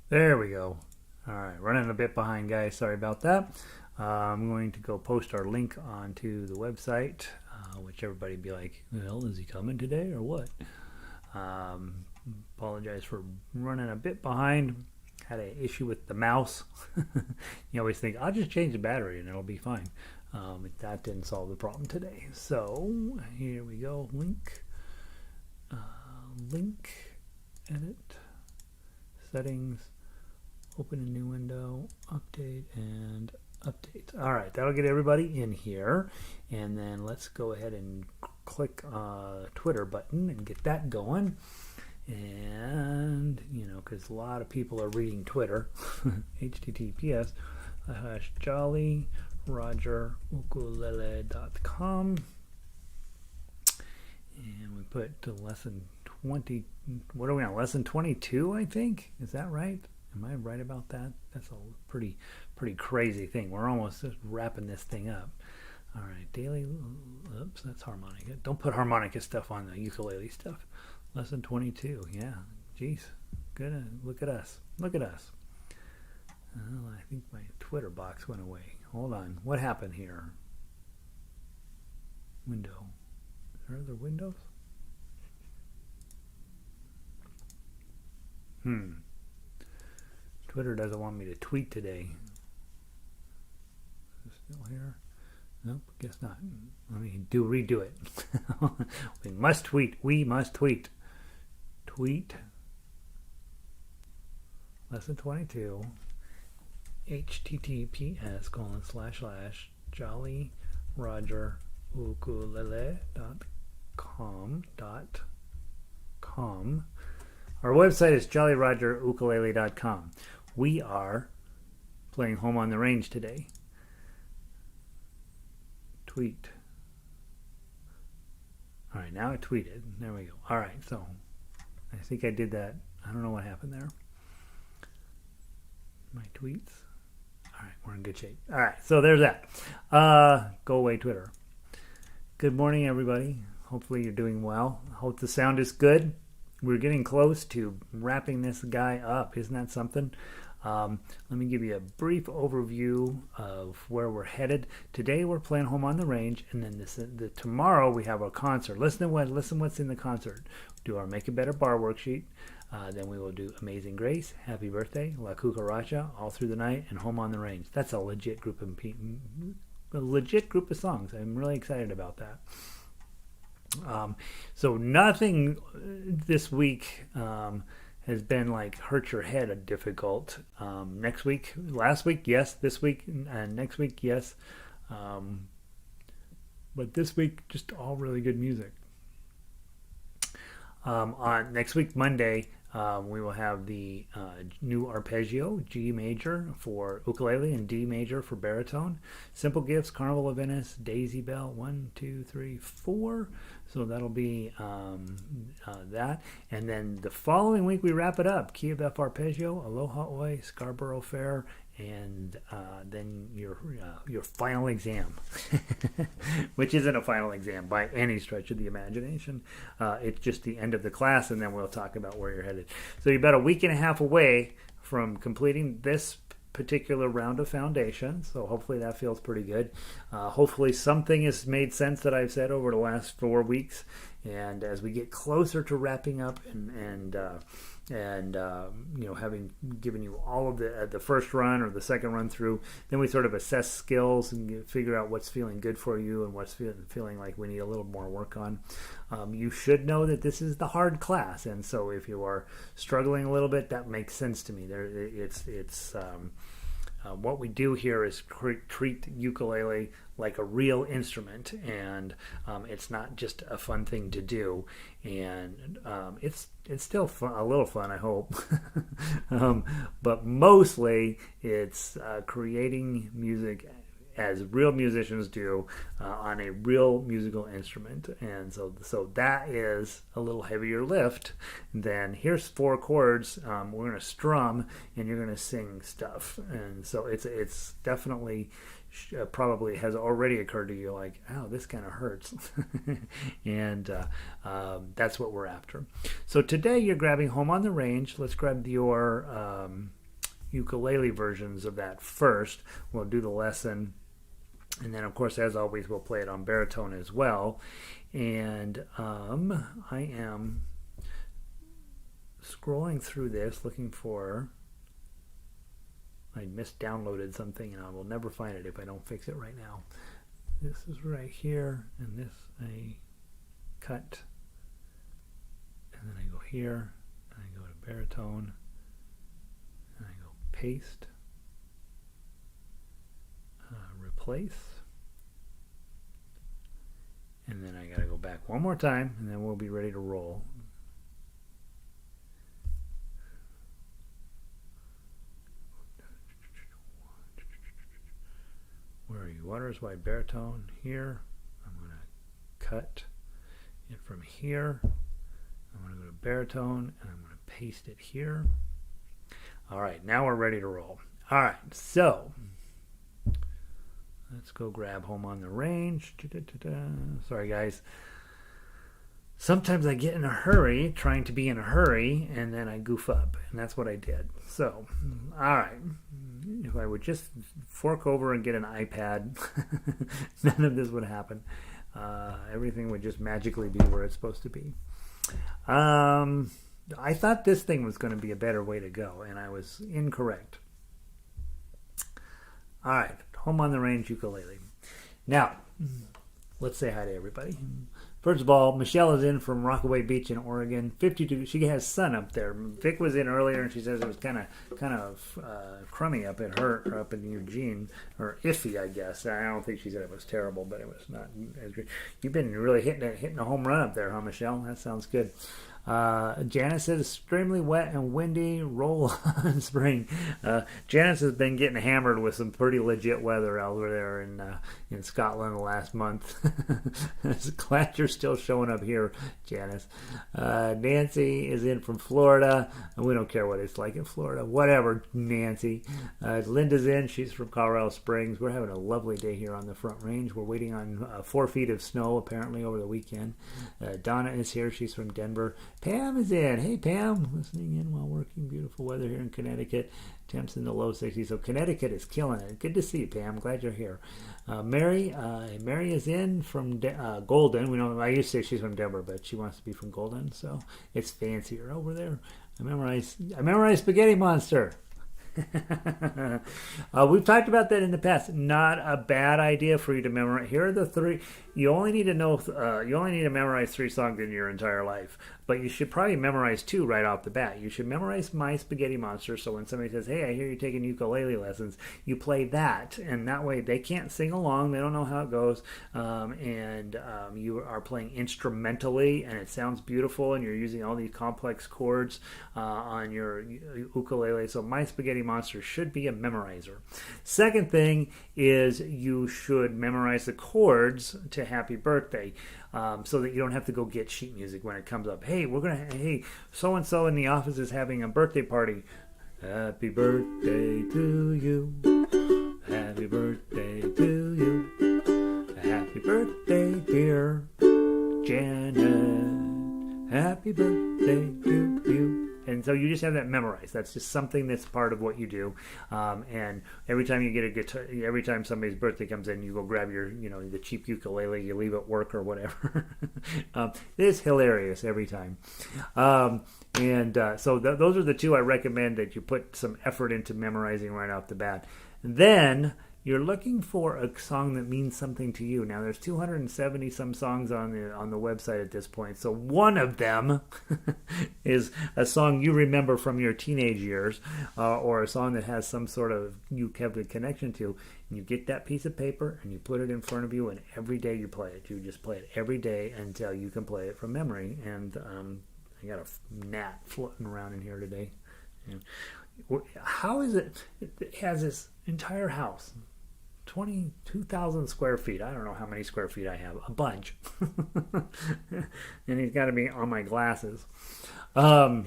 There we go. All right, running a bit behind, guys. Sorry about that. I'm going to go post our link onto the website, which everybody be like, well, is he coming today or what? Um, Apologize for running a bit behind. Had an issue with the mouse. You always think, I'll just change the battery and it'll be fine. That didn't solve the problem today. So here we go. Uh, link, edit, settings, open a new window, update, and update. All right, that'll get everybody in here. And then let's go ahead and click Twitter button and get that going. And, because a lot of people are reading Twitter, https jollyrogerukulele.com. And we put to lesson 20. What are we on? Lesson 22, I think. Is that right? Am I right about that? That's a pretty crazy thing. We're almost just wrapping this thing up. All right, daily. Oops, that's harmonica. Don't put harmonica stuff on the ukulele stuff. Lesson 22. Yeah, jeez. Good. Look at us. Look at us. Oh, I think my Twitter box went away. Hold on. What happened here? Window. Are there windows? Twitter doesn't want me to tweet today. Is it still here? Nope, guess not. Let me redo it. We must tweet. We must tweet. Tweet. Lesson 22. jollyrogerukulele.com. Our website is jollyrogerukulele.com. We are playing Home on the Range today. Tweet. All right, now I tweeted. There we go. All right, so I think I did that. I don't know what happened there. My tweets. All right, we're in good shape. All right, so there's that. Go away, Twitter. Good morning, everybody. Hopefully you're doing well. I hope the sound is good. We're getting close to wrapping this guy up. Isn't that something? Let me give you a brief overview of where we're headed. Today we're playing Home on the Range, and then tomorrow we have a concert. Listen what's in the concert. Do our Make It Better bar worksheet. Then we will do Amazing Grace, Happy Birthday, La Cucaracha, All Through the Night, and Home on the Range. That's a legit group of songs. I'm really excited about that. So nothing this week has been like hurt your head difficult. Last week, yes. This week and next week, yes. But this week, just all really good music. On next week, Monday, we will have the new arpeggio, G major for ukulele and D major for baritone. Simple Gifts, Carnival of Venice, Daisy Bell, 1, 2, 3, 4. So that'll be that. And then the following week, we wrap it up. Key of F arpeggio, Aloha Oi, Scarborough Fair, and then your final exam, which isn't a final exam by any stretch of the imagination. It's just the end of the class, and then we'll talk about where you're headed. So you're about a week and a half away from completing this particular round of foundation, so hopefully that feels pretty good. Hopefully something has made sense that I've said over the last 4 weeks, and as we get closer to wrapping up and having given you all of the first run or the second run through, then we sort of assess skills and figure out what's feeling good for you and what's feeling like we need a little more work on. You should know that this is the hard class, and so if you are struggling a little bit, that makes sense to me. What we do here is treat ukulele like a real instrument, and it's not just a fun thing to do, and it's still fun, a little fun, I hope. But mostly it's creating music as real musicians do on a real musical instrument, and so that is a little heavier lift than here's 4 chords, we're going to strum and you're going to sing stuff, and so it's definitely probably has already occurred to you, like, oh, this kind of hurts. And that's what we're after. So today you're grabbing Home on the Range. Let's grab your ukulele versions of that first. We'll do the lesson. And then, of course, as always, we'll play it on baritone as well. And I am scrolling through this looking for... I misdownloaded something and I will never find it if I don't fix it right now. This is right here, and this I cut, and then I go here, and I go to baritone, and I go paste, replace, and then I gotta go back one more time, and then we'll be ready to roll. Where are you? Waters Wide baritone here. I'm going to cut it from here. I'm going to go to baritone and I'm going to paste it here. All right, now we're ready to roll. All right, so let's go grab Home on the Range. Sorry, guys. Sometimes I get in a hurry, trying to be in a hurry, and then I goof up, and that's what I did. So, all right, if I would just fork over and get an iPad, none of this would happen. Everything would just magically be where it's supposed to be. I thought this thing was going to be a better way to go, and I was incorrect. All right, Home on the Range ukulele. Now, let's say hi to everybody. First of all, Michelle is in from Rockaway Beach in Oregon. 52. She has sun up there. Vic was in earlier, and she says it was kind of crummy up at her, up in Eugene, or iffy, I guess. I don't think she said it was terrible, but it was not as good. You've been really hitting a home run up there, huh, Michelle? That sounds good. Janice says extremely wet and windy. Roll on spring. Janice has been getting hammered with some pretty legit weather over there in Scotland the last month. Glad you're still showing up here, Janice. Nancy is in from Florida. We don't care what it's like in Florida. Whatever, Nancy. Linda's in. She's from Colorado Springs. We're having a lovely day here on the Front Range. We're waiting on 4 feet of snow apparently over the weekend. Donna is here. She's from Denver. Pam is in. Hey, Pam. Listening in while working. Beautiful weather here in Connecticut. Temps in the low 60s. So Connecticut is killing it. Good to see you, Pam. Glad you're here. Mary is in from Golden. We know I used to say she's from Denver, but she wants to be from Golden, so it's fancier over there. I memorized Spaghetti Monster. We've talked about that in the past. Not a bad idea for you to memorize. Here are the 3. You only need to know. You only need to memorize 3 songs in your entire life. But you should probably memorize 2 right off the bat. You should memorize My Spaghetti Monster. So when somebody says, "Hey, I hear you're taking ukulele lessons," you play that, and that way they can't sing along. They don't know how it goes, and you are playing instrumentally, and it sounds beautiful. And you're using all these complex chords on your ukulele. So My Spaghetti Monster should be a memorizer. Second thing is you should memorize the chords to Happy Birthday, so that you don't have to go get sheet music when it comes up. Hey, so and so in the office is having a birthday party. Happy birthday to you. Happy birthday to you. Happy birthday, dear Janet. Happy birthday to you. And so you just have that memorized. That's just something that's part of what you do. And every time you get a guitar, every time somebody's birthday comes in, you go grab your, the cheap ukulele, you leave at work or whatever. It is hilarious every time. So those are the 2 I recommend that you put some effort into memorizing right off the bat. Then you're looking for a song that means something to you. Now, there's 270 some songs on the website at this point. So one of them is a song you remember from your teenage years, or a song that has some sort of you kept a connection to. And you get that piece of paper and you put it in front of you, and every day you play it. You just play it every day until you can play it from memory. And I got a gnat floating around in here today. And how is it? It has this entire house. 22,000 square feet. I don't know how many square feet I have. A bunch. And he's got to be on my glasses. But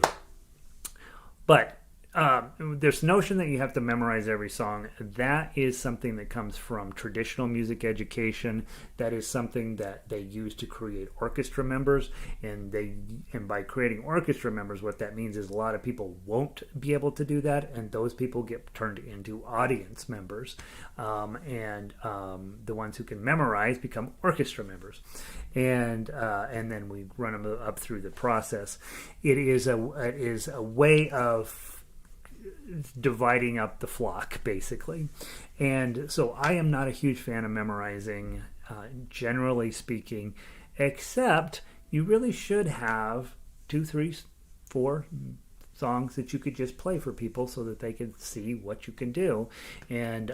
This notion that you have to memorize every song, that is something that comes from traditional music education. That is something that they use to create orchestra members, and by creating orchestra members, what that means is a lot of people won't be able to do that, and those people get turned into audience members, and the ones who can memorize become orchestra members, and then we run them up through the process. It is a way of dividing up the flock, basically. And so I am not a huge fan of memorizing, generally speaking, except you really should have 2, 3, 4 songs that you could just play for people so that they can see what you can do. And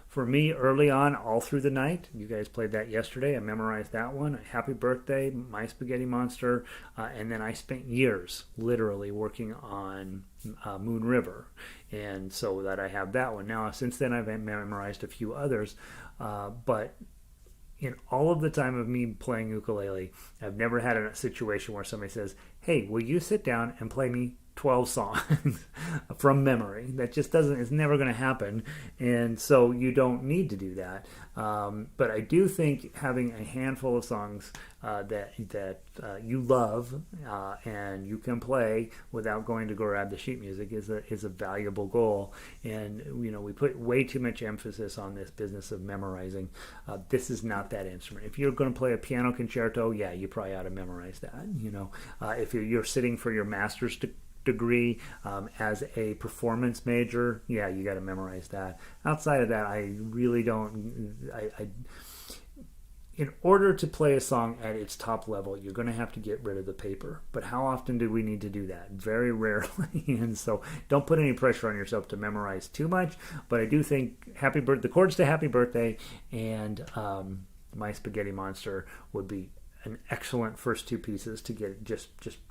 for me, early on, all through the night, you guys played that yesterday, I memorized that one, Happy Birthday, My Spaghetti Monster, and then I spent years literally working on Moon River, and so that I have that one. Now, since then, I've memorized a few others, but in all of the time of me playing ukulele, I've never had a situation where somebody says, hey, will you sit down and play me 12 songs from memory? That just doesn't, it's never going to happen. And so you don't need to do that. But I do think having a handful of songs that you love and you can play without going to go grab the sheet music is a valuable goal. And we put way too much emphasis on this business of memorizing. This is not that instrument. If you're going to play a piano concerto, yeah, you probably ought to memorize that. If you're sitting for your master's degree as a performance major, yeah, you got to memorize that. Outside of that, I really don't. In order to play a song at its top level, you're going to have to get rid of the paper. But how often do we need to do that? Very rarely. And so don't put any pressure on yourself to memorize too much. But I do think the chords to Happy Birthday and My Spaghetti Monster would be an excellent first 2 pieces to get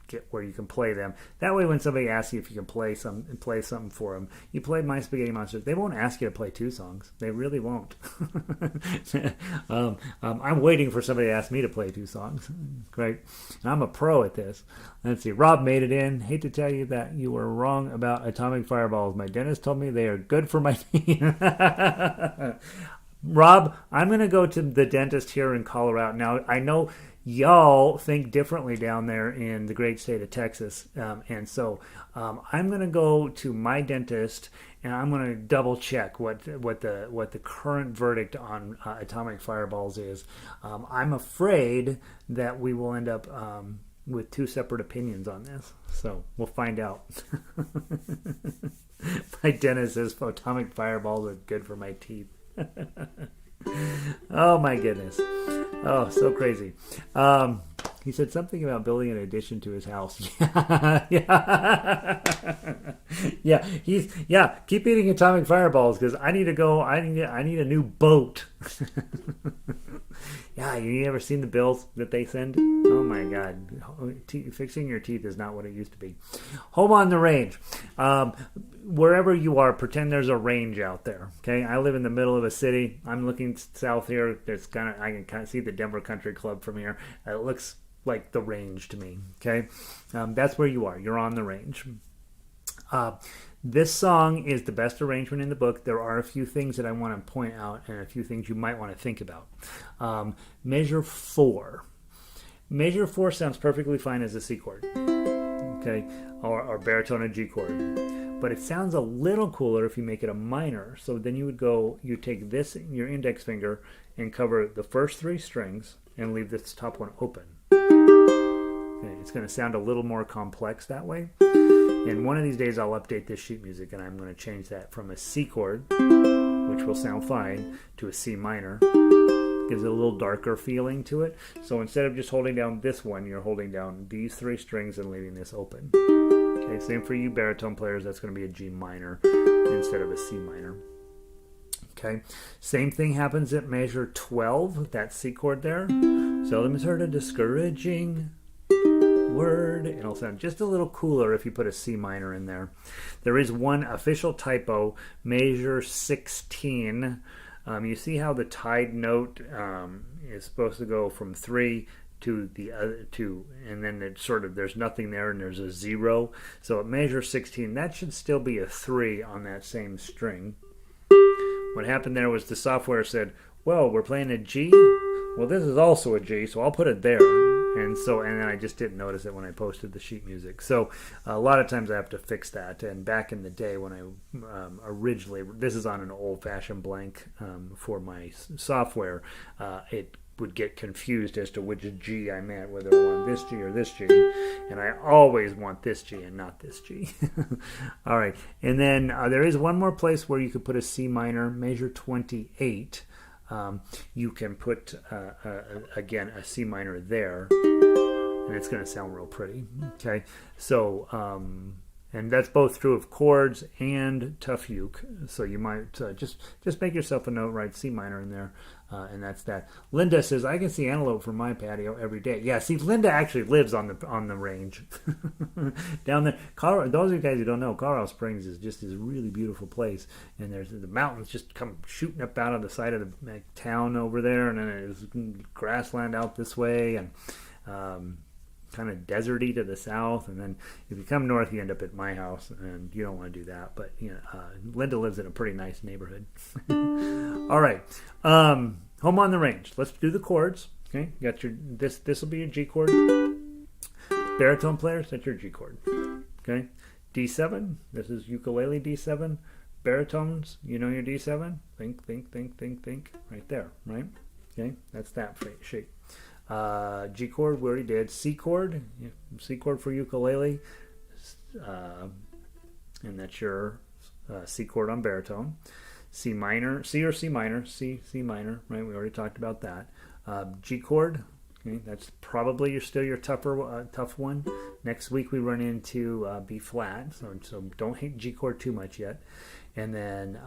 get where you can play them. That way, when somebody asks you if you can play something for them, you play My Spaghetti Monster. They won't ask you to play 2 songs. They really won't. I'm waiting for somebody to ask me to play 2 songs. Great. And I'm a pro at this. Let's see. Rob made it in. Hate to tell you that you were wrong about atomic fireballs. My dentist told me they are good for my teeth. Rob, I'm going to go to the dentist here in Colorado. Now, I know y'all think differently down there in the great state of Texas. And so I'm going to go to my dentist and I'm going to double check what the current verdict on atomic fireballs is. I'm afraid that we will end up with 2 separate opinions on this. So we'll find out. My dentist says atomic fireballs are good for my teeth. Oh my goodness. Oh, so crazy. He said something about building an addition to his house. Yeah. Keep eating atomic fireballs because I need to go. I need a new boat. Yeah, you ever seen the bills that they send? Oh my God, fixing your teeth is not what it used to be. Home on the range. Wherever you are, pretend there's a range out there. Okay, I live in the middle of a city. I'm looking south here. I can kind of see the Denver Country Club from here. It looks like the range to me. Okay, that's where you are. You're on the range. This song is the best arrangement in the book. There are a few things that I want to point out and a few things you might want to think about. Measure 4. Measure 4 sounds perfectly fine as a C chord, okay, or baritone G chord. But it sounds a little cooler if you make it a minor. So then you take this, your index finger, and cover the first 3 strings and leave this top one open. Okay, it's going to sound a little more complex that way. And one of these days I'll update this sheet music and I'm going to change that from a C chord, which will sound fine, to a C minor. Gives it a little darker feeling to it. So instead of just holding down this one, you're holding down these 3 strings and leaving this open. Okay, same for you baritone players, that's going to be a G minor instead of a C minor. Okay, same thing happens at measure 12, that C chord there. Seldom is heard a discouraging word. It'll sound just a little cooler if you put a C minor in there. There is one official typo, measure 16. You see how the tied note is supposed to go from 3 to the other two, and then it's sort of there's nothing there and there's a 0. So at measure 16, that should still be a 3 on that same string. What happened there was the software said, well, we're playing a G. Well, this is also a G, so I'll put it there. And then I just didn't notice it when I posted the sheet music. So a lot of times I have to fix that. And back in the day when I originally, this is on an old-fashioned blank for my software, it would get confused as to which G I meant, whether I want this G or this G. And I always want this G and not this G. All right. And then there is one more place where you could put a C minor, measure 28. You can put, again, a C minor there, and it's going to sound real pretty. Okay. So, and that's both true of chords and tough uke. So you might just make yourself a note, write C minor in there, and that's that. Linda says, I can see antelope from my patio every day. Yeah, see, Linda actually lives on the range down there. Colorado, those of you guys who don't know, Colorado Springs is just this really beautiful place, and there's the mountains just come shooting up out of the side of the town over there, and then there's grassland out this way, and kind of deserty to the south, and then if you come north you end up at my house, and you don't want to do that, but Linda lives in a pretty nice neighborhood. All right, home on the range. Let's do the chords. Okay, you got your this will be your G chord. Baritone players, that's your G chord. Okay, D7, this is ukulele D7. Baritones, you know your D7, think right there, right? Okay, that's that shape. G chord we already did. C chord for ukulele, and that's your C chord on baritone. C minor, C or C minor, C minor, right? We already talked about that. G chord, okay, that's probably still your tough one. Next week we run into B flat, so don't hate G chord too much yet. And then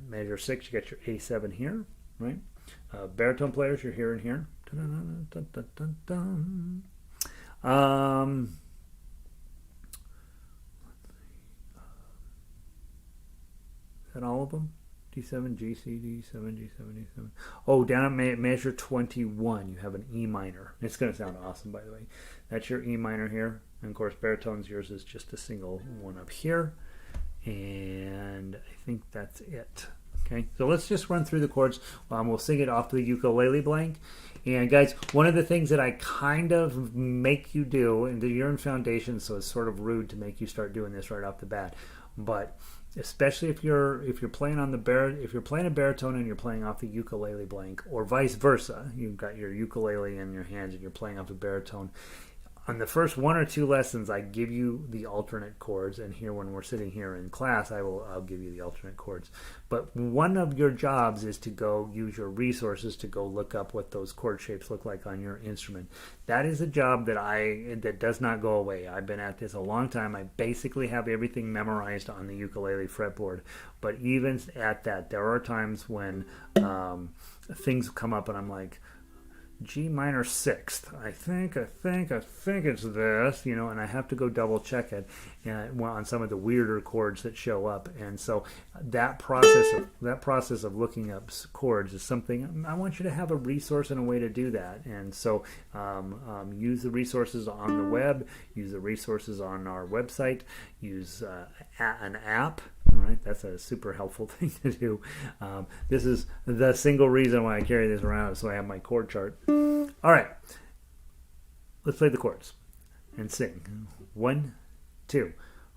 measure 6, you got your A7 here, right? Baritone players, you're here and here. Dun, dun, dun, dun, dun, dun. Is that all of them? D7, G, C, D7, G7, D7. Oh, down at measure 21, you have an E minor. It's going to sound awesome, by the way. That's your E minor here. And of course, baritones, yours is just a single one up here. And I think that's it. Okay, so let's just run through the chords. We'll sing it off the ukulele blank. And guys, one of the things that I kind of make you do, and you're in foundation, so it's sort of rude to make you start doing this right off the bat. But especially if you're playing on if you're playing a baritone and you're playing off the ukulele blank, or vice versa, you've got your ukulele in your hands and you're playing off a baritone. On the first 1 or 2 lessons, I give you the alternate chords, and here when we're sitting here in class, I'll give you the alternate chords. But one of your jobs is to go use your resources to go look up what those chord shapes look like on your instrument. That is a job that does not go away. I've been at this a long time. I basically have everything memorized on the ukulele fretboard. But even at that, there are times when things come up and I'm like, G minor 6th. I think it's this, and I have to go double check it on some of the weirder chords that show up. And so that process of looking up chords is something I want you to have a resource and a way to do that. And so use the resources on the web, use the resources on our website, use an app. All right, that's a super helpful thing to do. This is the single reason why I carry this around, so I have my chord chart. All right, let's play the chords and sing. 1, 2.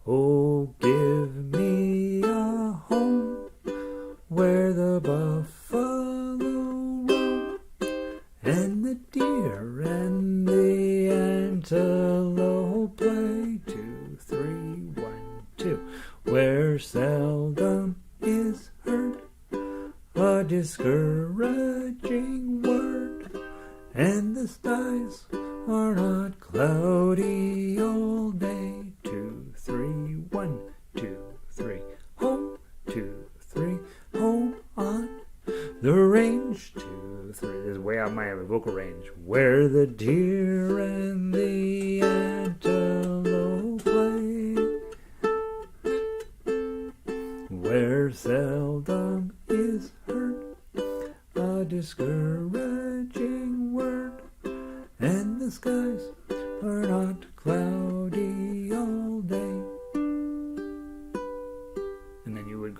Oh, give me a home where the buffalo roam, and the deer and the antelope play. 2, 3, 1, 2. Where seldom is heard a discouraging word, and the skies are not cloudy all day. 2, 3, 1, 2, 3. Home, 2, 3. Home on the range. 2, 3. This is way out my vocal range. Where the deer and the antelope play. Where seldom is heard a discouraging word,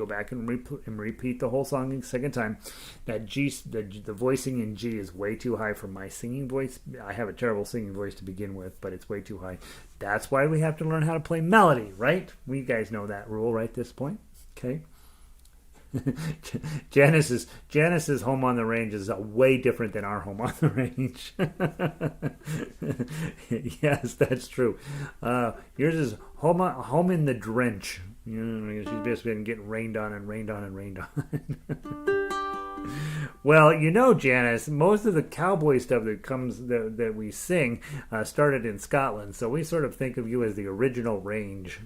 go back and repeat the whole song a second time. That G, the voicing in G is way too high for my singing voice. I have a terrible singing voice to begin with, but it's way too high. That's why we have to learn how to play melody, right? We guys know that rule right at this point. Okay. Janice's home on the range is way different than our home on the range. Yes, that's true. Yours is home in the drench. She's just been getting rained on and rained on and rained on. Well, Janice, most of the cowboy stuff that we sing started in Scotland, so we sort of think of you as the original range.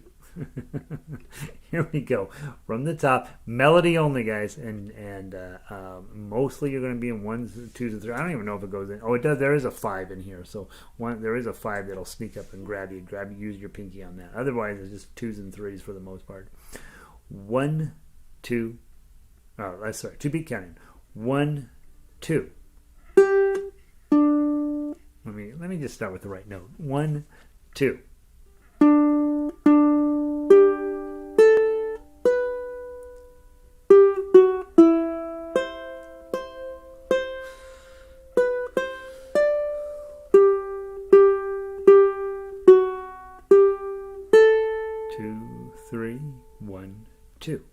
Here we go. From the top, melody only, guys, and mostly you're going to be in 1s, 2s, and 3s. I don't even know if it goes in. Oh, it does. There is a 5 in here, so there is a 5 that'll sneak up and grab you. Use your pinky on that. Otherwise, it's just 2s and 3s for the most part. 1, 2. Oh, sorry. 2-beat counting. 1, 2. Let me just start with the right note. 1, 2. 2, 3, 1, 2.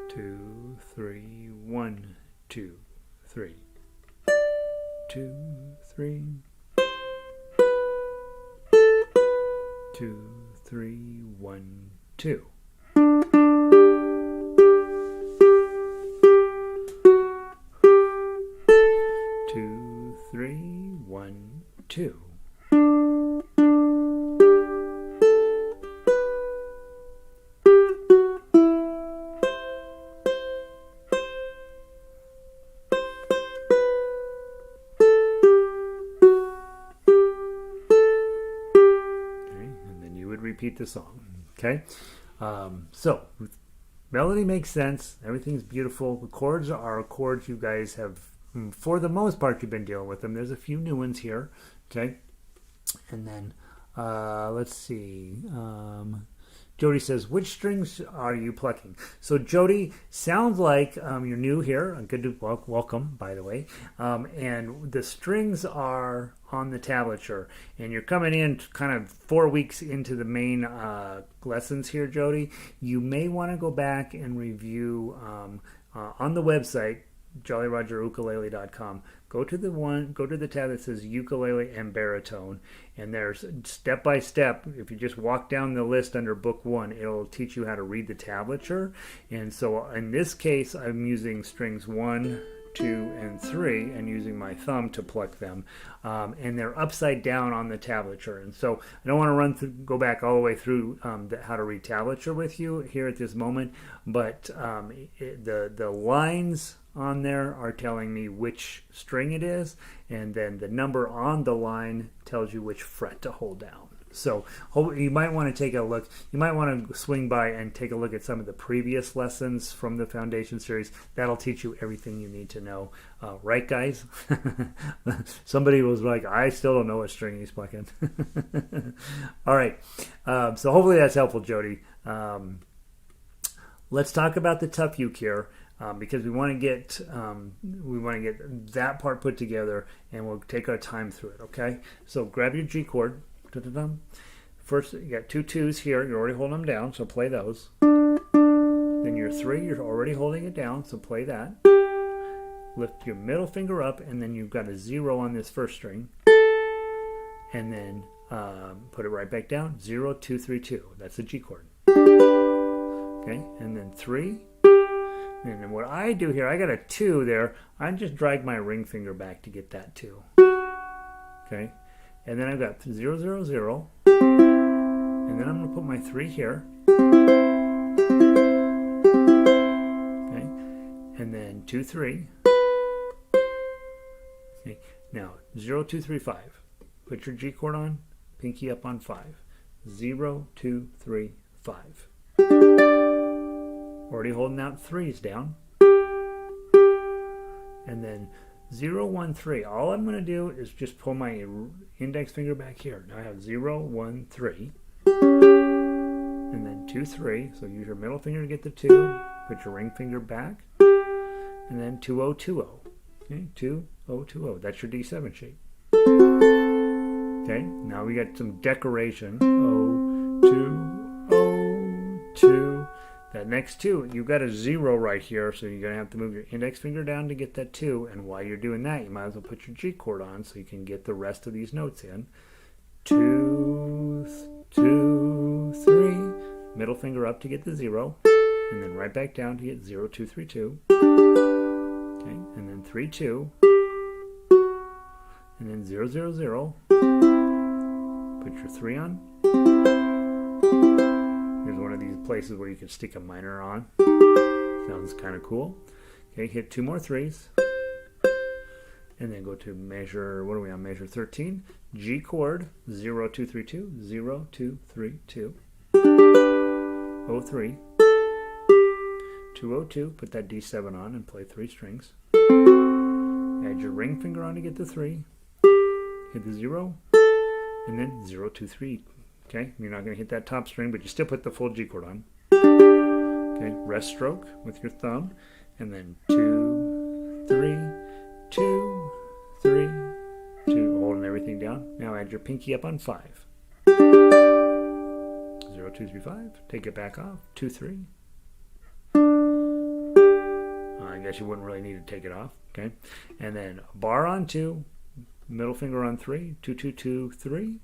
2, 3, 1, 2, 3. 2, 3. 2, 3, 1, 2. 2, 3, 1, 2. Repeat the song. Okay, so melody makes sense. Everything's beautiful. The chords are chords you guys have, for the most part, you've been dealing with them. There's a few new ones here. Okay, and then let's see. Jody says, which strings are you plucking? So Jody, sounds like you're new here. Good to welcome, by the way. And the strings are on the tablature, and you're coming in kind of 4 weeks into the main lessons here, Jody. You may want to go back and review on the website, jollyrogerukulele.com. Go to the tab that says ukulele and baritone, and there's step by step. If you just walk down the list under book 1, it'll teach you how to read the tablature. And so in this case, I'm using strings 1, 2, and 3, and using my thumb to pluck them, and they're upside down on the tablature. And so I don't want to go back all the way through how to read tablature with you here at this moment, but the lines on there are telling me which string it is, and then the number on the line tells you which fret to hold down. So you might want to take a look. You might want to swing by and take a look at some of the previous lessons from the Foundation series. That'll teach you everything you need to know. Right, guys? Somebody was like, I still don't know what string he's plucking. All right. So hopefully that's helpful, Jody. Let's talk about the tough uke here. Because we want to get that part put together, and we'll take our time through it. Okay, so grab your G chord. First, you got 2 2s here. You're already holding them down, so play those. Then your 3, you're already holding it down, so play that. Lift your middle finger up, and then you've got a 0 on this first string, and then put it right back down. 0 2 3 2. That's the G chord. Okay, and then 3. And then what I do here, I got a 2 there. I just drag my ring finger back to get that 2. Okay. And then I've got 0 0 0. And then I'm going to put my 3 here. Okay. And then 2 3. Okay. Now 0 2 3 5. Put your G chord on. Pinky up on 5. 0 2 3 5. Already holding out threes down. And then 0, 1, 3. All I'm going to do is just pull my index finger back here. Now I have 0, 1, 3. And then 2, 3. So use your middle finger to get the 2. Put your ring finger back. And then 2, 0, 2, 0. Okay, 2, 0, 2, 0. That's your D7 shape. Okay, now we got some decoration. 0, 2, 0, 2. That next 2, you've got a 0 right here, so you're going to have to move your index finger down to get that 2. And while you're doing that, you might as well put your G chord on so you can get the rest of these notes in. 2, 2, 3. Middle finger up to get the 0. And then right back down to get 0, 2, 3, 2. Okay, and then 3, 2. And then 0, 0, 0. Put your 3 on. Here's one of these places where you can stick a minor on. Sounds kind of cool. Okay, hit 2 more 3s. And then go to measure, what are we on? Measure 13. G chord, 0, 2, 3, 2. 0, 2, 3, 2. 0, 3. 2, 0, 2. Put that D7 on and play 3 strings. Add your ring finger on to get the 3. Hit the 0. And then 0, 2, 3. Okay, you're not going to hit that top string, but you still put the full G chord on. Okay, rest stroke with your thumb. And then 2, 3, 2, 3, 2. Holding everything down. Now add your pinky up on 5. 0, 2, 3, 5. Take it back off. 2, 3. I guess you wouldn't really need to take it off. Okay, and then bar on 2. Middle finger on 3. 2, 2, 2, 3.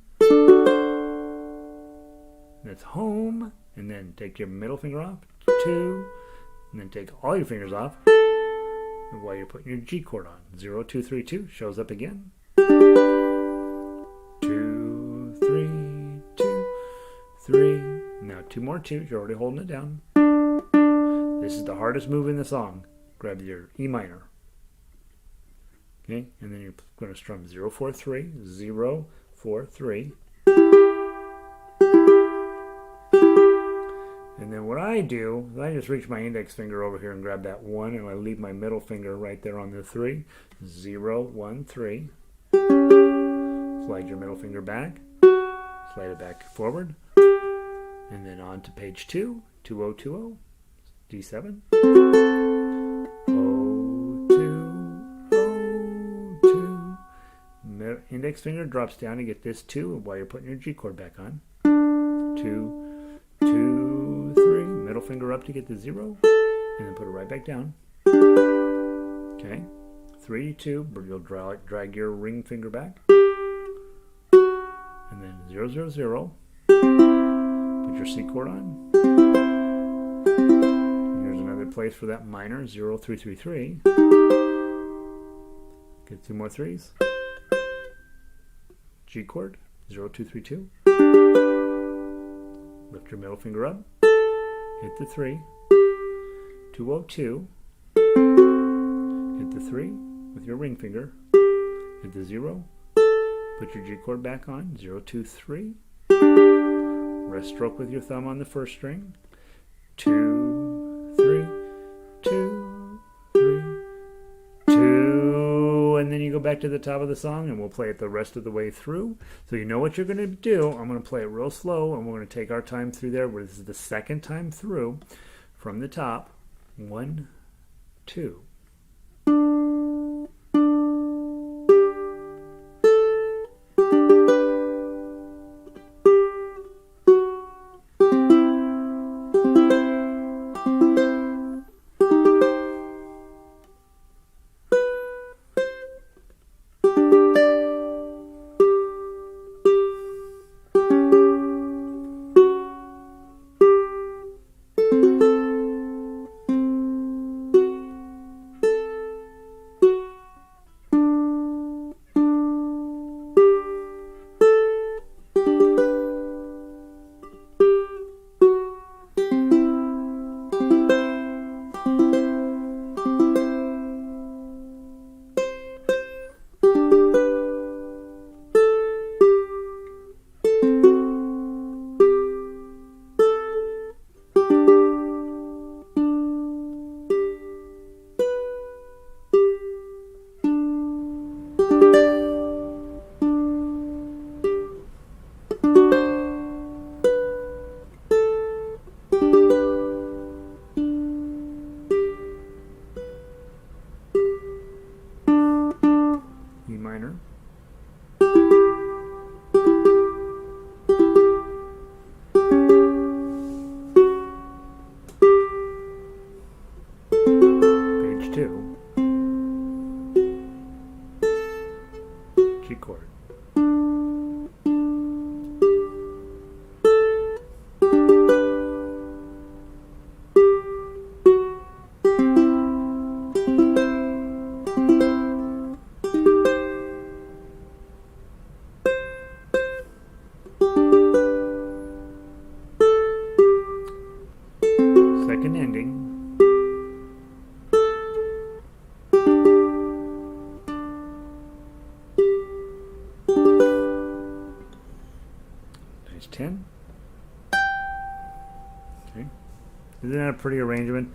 That's home. And then take your middle finger off. 2. And then take all your fingers off. And while you're putting your G chord on. 0, 2, 3, 2 shows up again. 2, 3, 2, 3. Now 2 more 2s. You're already holding it down. This is the hardest move in the song. Grab your E minor. Okay, and then you're going to strum 0, 4, 3, 0, 4, 3. And then what I do is I just reach my index finger over here and grab that 1, and I leave my middle finger right there on the 3. 0, 1, 3. Slide your middle finger back. Slide it back forward. And then on to page 2. 2, 0, 2, 0. D7. 0, 2, 0, 2. Index finger drops down to get this 2 while you're putting your G chord back on. 2, 2, 3. Middle finger up to get the 0. And then put it right back down. Okay. 3, 2. You'll drag your ring finger back. And then 0, 0, 0. Put your C chord on. Here's another place for that minor. 0, 3, 3, 3. Get 2 more 3s. G chord. 0, 2, 3, 2. Lift your middle finger up. Hit the 3. 2, 0, 2. Hit the 3 with your ring finger. Hit the 0. Put your G chord back on. 0, 2, 3. Rest stroke with your thumb on the first string. 2, 3, 2, 3, 2. And then you go back to the top of the song and we'll play it the rest of the way through. So you know what you're going to do. I'm going to play it real slow and we're going to take our time through there. This is the second time through from the top. 1, 2. second ending. Nice 10. Okay. Isn't that a pretty arrangement?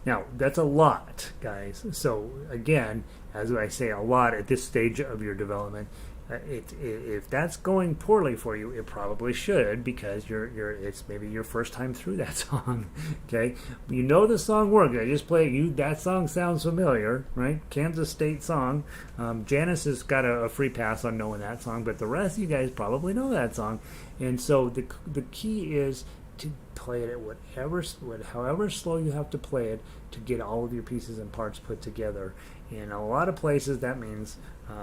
Now, that's a lot, guys. So, again, as I say, a lot at this stage of your development. If that's going poorly for you, it probably should, because it's maybe your first time through that song. Okay, you know the song works. I just play you. That song sounds familiar, right? Kansas State song. Janice has got a free pass on knowing that song, but the rest of you guys probably know that song. And so the key is to play it at however slow you have to play it to get all of your pieces and parts put together. In a lot of places, that means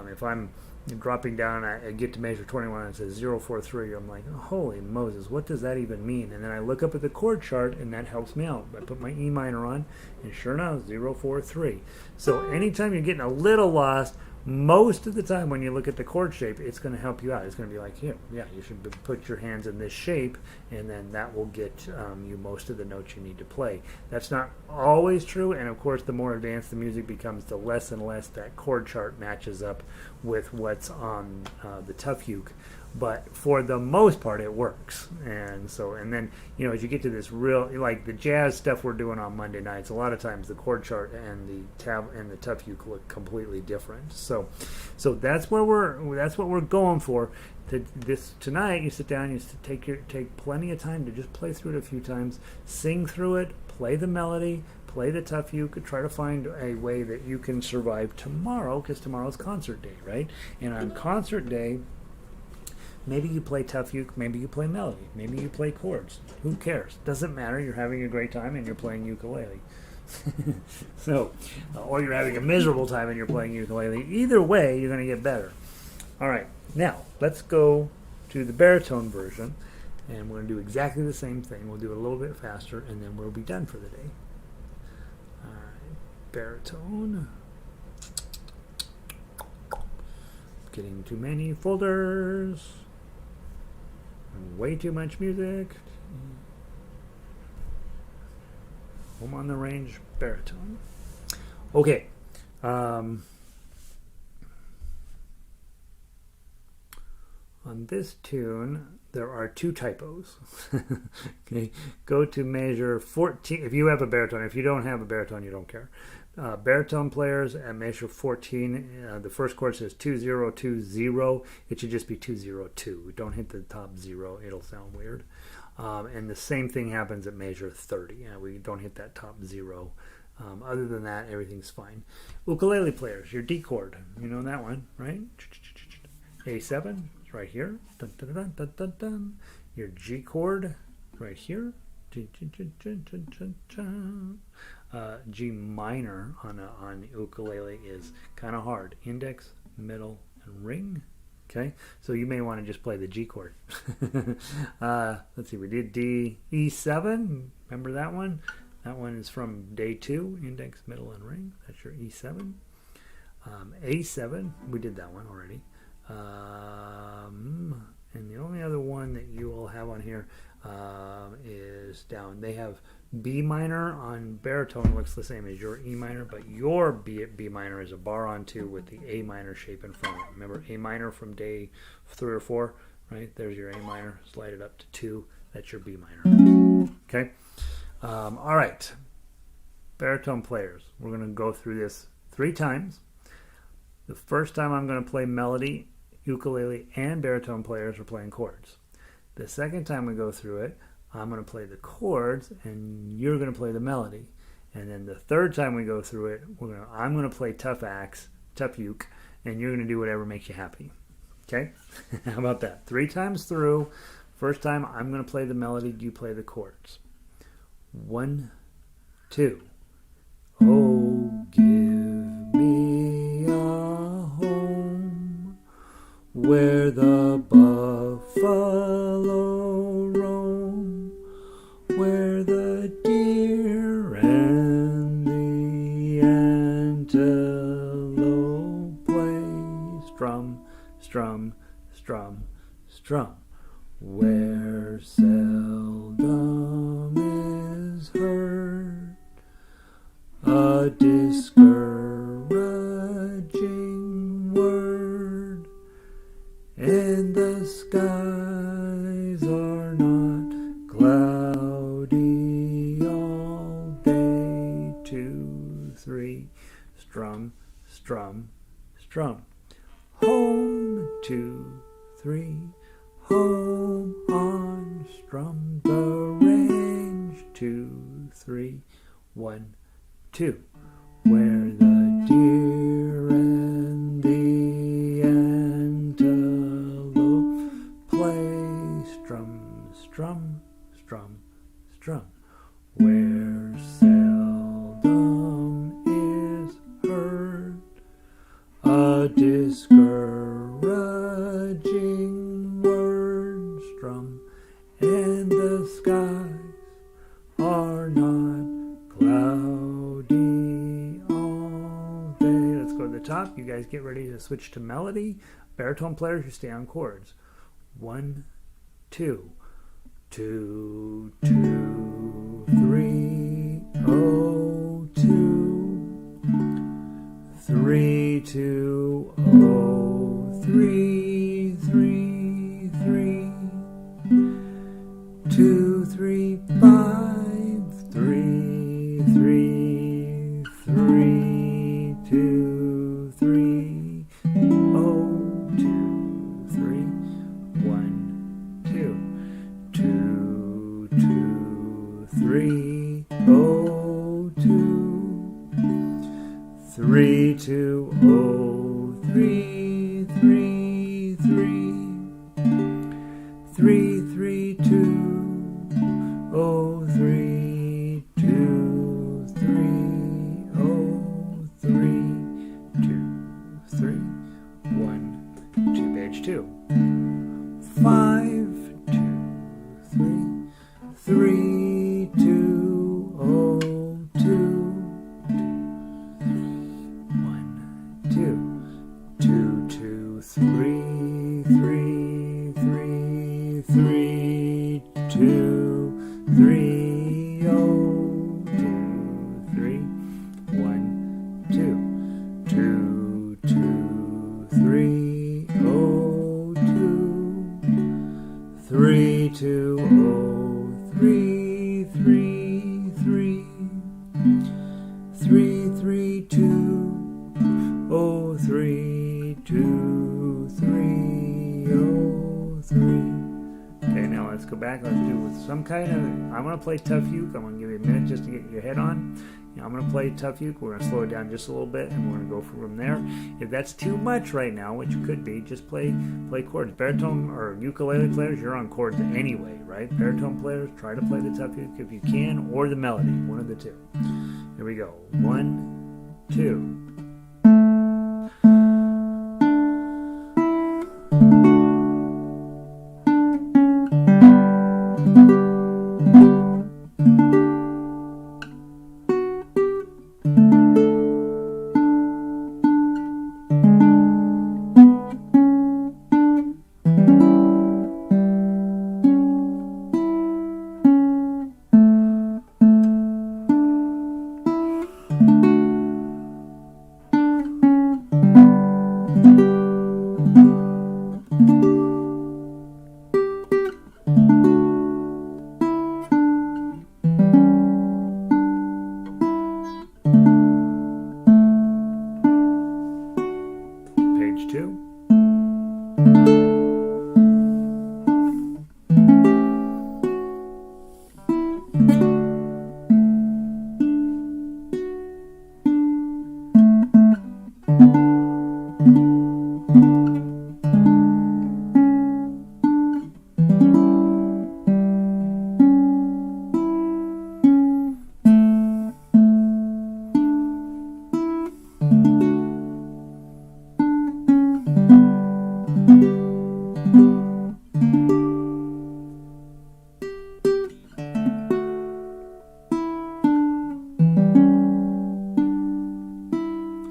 if I'm dropping down, I get to measure 21 and it says 043. I'm like, holy Moses, what does that even mean? And then I look up at the chord chart, and that helps me out. I put my E minor on, and sure enough, 043. So anytime you're getting a little lost, most of the time when you look at the chord shape, it's going to help you out. It's going to be like, here, yeah, you should put your hands in this shape, and then that will get you most of the notes you need to play. That's not always true, and of course, the more advanced the music becomes, the less and less that chord chart matches up with what's on the tough uke. But for the most part, it works. And then, you know, as you get to this real, like the jazz stuff we're doing on Monday nights, a lot of times the chord chart and the tough uke look completely different. So that's what we're going for. Tonight, you sit down, you take plenty of time to just play through it a few times, sing through it, play the melody, play the tough uke, try to find a way that you can survive tomorrow, because tomorrow's concert day, right? And on concert day, maybe you play tough uke, maybe you play melody, maybe you play chords. Who cares? Doesn't matter. You're having a great time and you're playing ukulele. Or you're having a miserable time and you're playing ukulele. Either way, you're going to get better. All right, now let's go to the baritone version, and we're going to do exactly the same thing. We'll do it a little bit faster, and then we'll be done for the day. All right, baritone. Getting too many folders. Way too much music. Home on the range, baritone. Okay. On this tune, there are two typos. Okay, go to measure 14. If you have a baritone, if you don't have a baritone, you don't care. Baritone players at measure 14, the first chord says 2020. It should just be 202. Don't hit the top 0. It'll sound weird. And the same thing happens at measure 30. We don't hit that top 0. Other than that, everything's fine. Ukulele players, your D chord. You know that one, right? A7, it's right here. Dun, dun, dun, dun, dun, dun. Your G chord, right here. G minor on ukulele is kind of hard. Index, middle, and ring. Okay, so you may want to just play the G chord. Let's see, we did D, E7. Remember that one? That one is from day 2, index, middle, and ring. That's your E7. A7, we did that one already. And the only other one that you will have on here is down. They have B minor on baritone, looks the same as your E minor, but your B minor is a bar on 2 with the A minor shape in front. Remember A minor from day 3 or 4, right? There's your A minor. Slide it up to 2. That's your B minor. Okay. All right. Baritone players. We're going to go through this 3 times. The first time I'm going to play melody, ukulele, and baritone players are playing chords. The second time we go through it, I'm going to play the chords, and you're going to play the melody. And then the third time we go through it, I'm going to play tough uke, and you're going to do whatever makes you happy. Okay? How about that? 3 times through. First time, I'm going to play the melody, you play the chords. 1, 2. Oh, give me a home where the buffalo roam, where the deer and the antelope play. Strum, strum, strum, strum. Where seldom is heard strum, strum, strum. Home, 2, 3, home on, strum the range, 2, 3, 1, 2. Where the deer and the antelope play, strum, strum, strum, strum. Where seldom is heard a discouraging word, strum, and the skies are not cloudy all day. Let's go to the top. You guys get ready to switch to melody. Baritone players, you stay on chords. 1, 2, 2, 2, 3, oh, 2, 3, 2, oh, 3, 3, 3, 2, 3, 5, 3, 3, 3, 2, 3, oh, 2, 3, 1, 2, 2, 2, 3, oh, 2, 3, 2, oh, 3, 3, 3, 3, 3, 2, oh, 3, 2, 3, oh, 3, 2, 3, 1, 2, page 2. 5, 2, 3, 3, 2, oh, 2, 1, 2, 2, 2, 3, 3, 3, 3, 2, 3, oh, 2, 3, 1, 2, 2, 2, 3, oh, 2, 3, 2, oh, 3, 3, 3, 3, 3, 2, oh, 3, 2, 3, oh, 3. Okay, now let's go back. Let's do it with some kind of, I'm going to play Tough Uke. I'm going to give you a minute just to get your head on. I'm going to play Tough Uke. We're going to slow it down just a little bit, and we're going to go from there. If that's too much right now, which it could be, just play chords. Baritone or ukulele players, you're on chords anyway, right? Baritone players, try to play the Tough Uke if you can, or the melody, one of the two. Here we go. 1, 2. Page 2.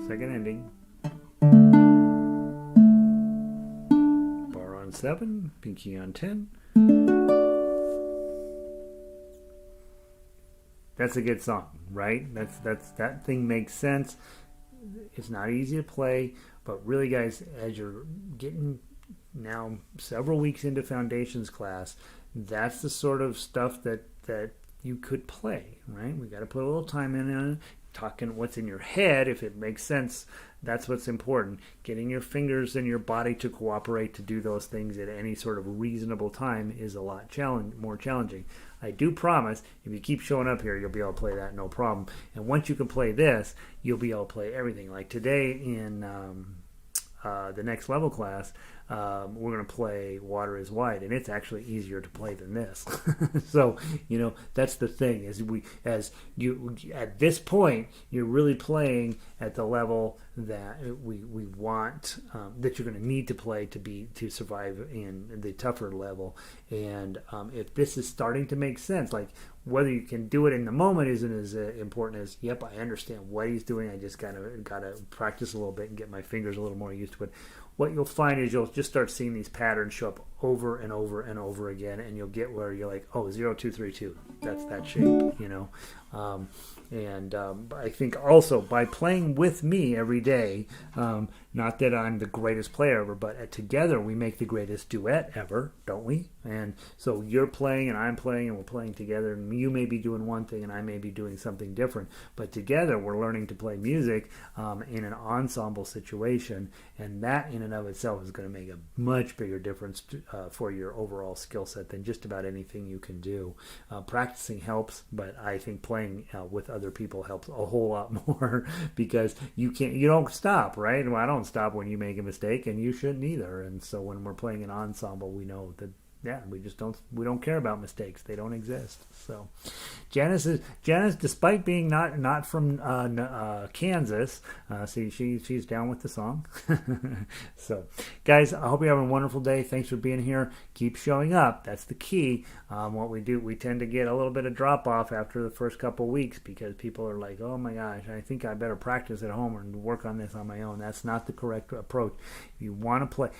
Second ending. Bar on 7, pinky on 10. That's a good song, right? That thing makes sense. It's not easy to play, but really, guys, as you're getting now several weeks into foundations class, that's the sort of stuff that you could play, right? We got to put a little time in on it. talking what's in your head, if it makes sense, that's what's important. Getting your fingers and your body to cooperate to do those things at any sort of reasonable time is a lot more challenging. I do promise, if you keep showing up here, you'll be able to play that no problem. And once you can play this, you'll be able to play everything. Like today in the next level class, we're going to play Water is Wide, and it's actually easier to play than this. So, that's the thing, at this point, you're really playing at the level that we want, that you're going to need to play to survive in the tougher level. And if this is starting to make sense, like whether you can do it in the moment isn't as important as, yep, I understand what he's doing, I just gotta practice a little bit and get my fingers a little more used to it. What you'll find is you'll just start seeing these patterns show up over and over and over again, and you'll get where you're like, oh, 0, 2, 3, 2, that's that shape, I think also by playing with me every day, not that I'm the greatest player ever, but together we make the greatest duet ever, don't we? And so you're playing and I'm playing and we're playing together, and you may be doing one thing and I may be doing something different, but together we're learning to play music in an ensemble situation, and that in and of itself is going to make a much bigger difference for your overall skill set than just about anything you can do. Practicing helps, but I think playing with other people helps a whole lot more, because you don't stop, right? Well, I don't stop when you make a mistake, and you shouldn't either. And so when we're playing an ensemble, we know that we don't care about mistakes. They don't exist. So Janice, despite being not from Kansas, she's down with the song. So guys, I hope you're having a wonderful day. Thanks for being here. Keep showing up. That's the key. What we do, we tend to get a little bit of drop off after the first couple weeks, because people are like, oh my gosh, I think I better practice at home and work on this on my own. That's not the correct approach. If you want to play,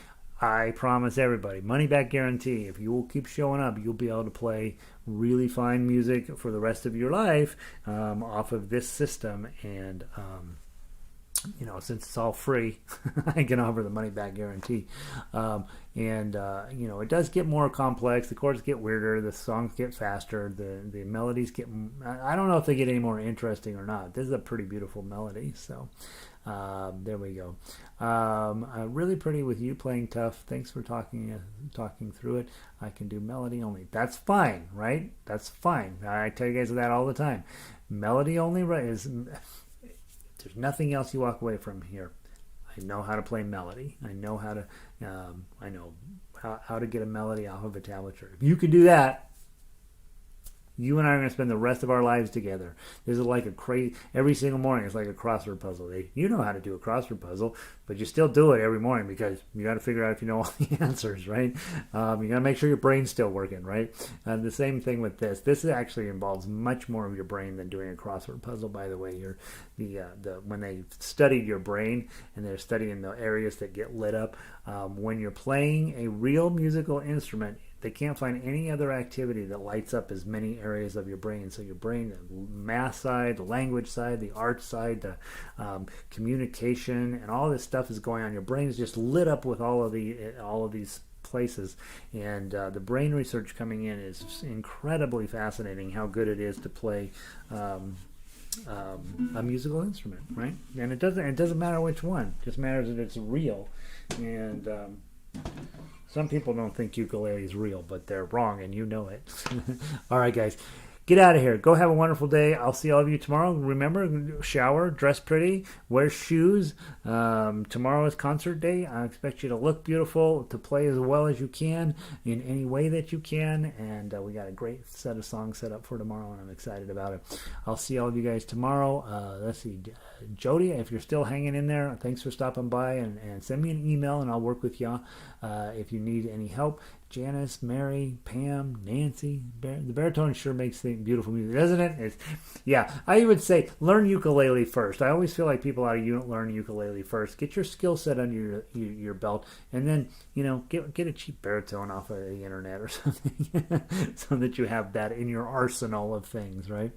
I promise everybody, money back guarantee, if you will keep showing up, you'll be able to play really fine music for the rest of your life off of this system. And, since it's all free, I can offer the money back guarantee. It does get more complex. The chords get weirder. The songs get faster. The melodies get, I don't know if they get any more interesting or not. This is a pretty beautiful melody. So there we go. Really pretty with you playing tough. Thanks for talking through it. I can do melody only. That's fine, right? That's fine. I tell you guys that all the time. Melody only is... There's nothing else you walk away from here. I know how to play melody. I know how to. I know how to get a melody off of a tablature. If you can do that, you and I are going to spend the rest of our lives together. This is like every single morning it's like a crossword puzzle. You know how to do a crossword puzzle, but you still do it every morning because you got to figure out if you know all the answers, right? You got to make sure your brain's still working, right? The same thing with this. This actually involves much more of your brain than doing a crossword puzzle, by the way. When they studied your brain and they're studying the areas that get lit up, when you're playing a real musical instrument, they can't find any other activity that lights up as many areas of your brain. So your brain, the math side, the language side, the art side, the communication, and all this stuff is going on. Your brain is just lit up with all of these places. And the brain research coming in is incredibly fascinating. How good it is to play a musical instrument, right? And it doesn't matter which one. It just matters that it's real. And some people don't think ukulele is real, but they're wrong, and you know it. All right, guys. Get out of here. Go have a wonderful day. I'll see all of you tomorrow. Remember, shower, dress pretty, wear shoes. Tomorrow is concert day. I expect you to look beautiful, to play as well as you can in any way that you can. And we got a great set of songs set up for tomorrow, and I'm excited about it. I'll see all of you guys tomorrow. Let's see. Jody, if you're still hanging in there, thanks for stopping by, and send me an email, and I'll work with you if you need any help. Janice, Mary, Pam, Nancy. The baritone sure makes beautiful music, doesn't it? I would say learn ukulele first. I always feel like people ought to learn ukulele first. Get your skill set under your belt, and then get a cheap baritone off of the internet or something, so that you have that in your arsenal of things, right?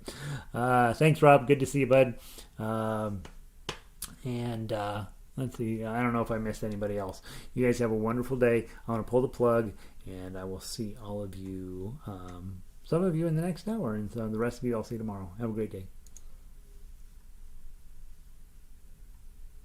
Thanks, Rob. Good to see you, bud. Let's see. I don't know if I missed anybody else. You guys have a wonderful day. I want to pull the plug, and I will see all of you, some of you in the next hour, and the rest of you I'll see tomorrow. Have a great day.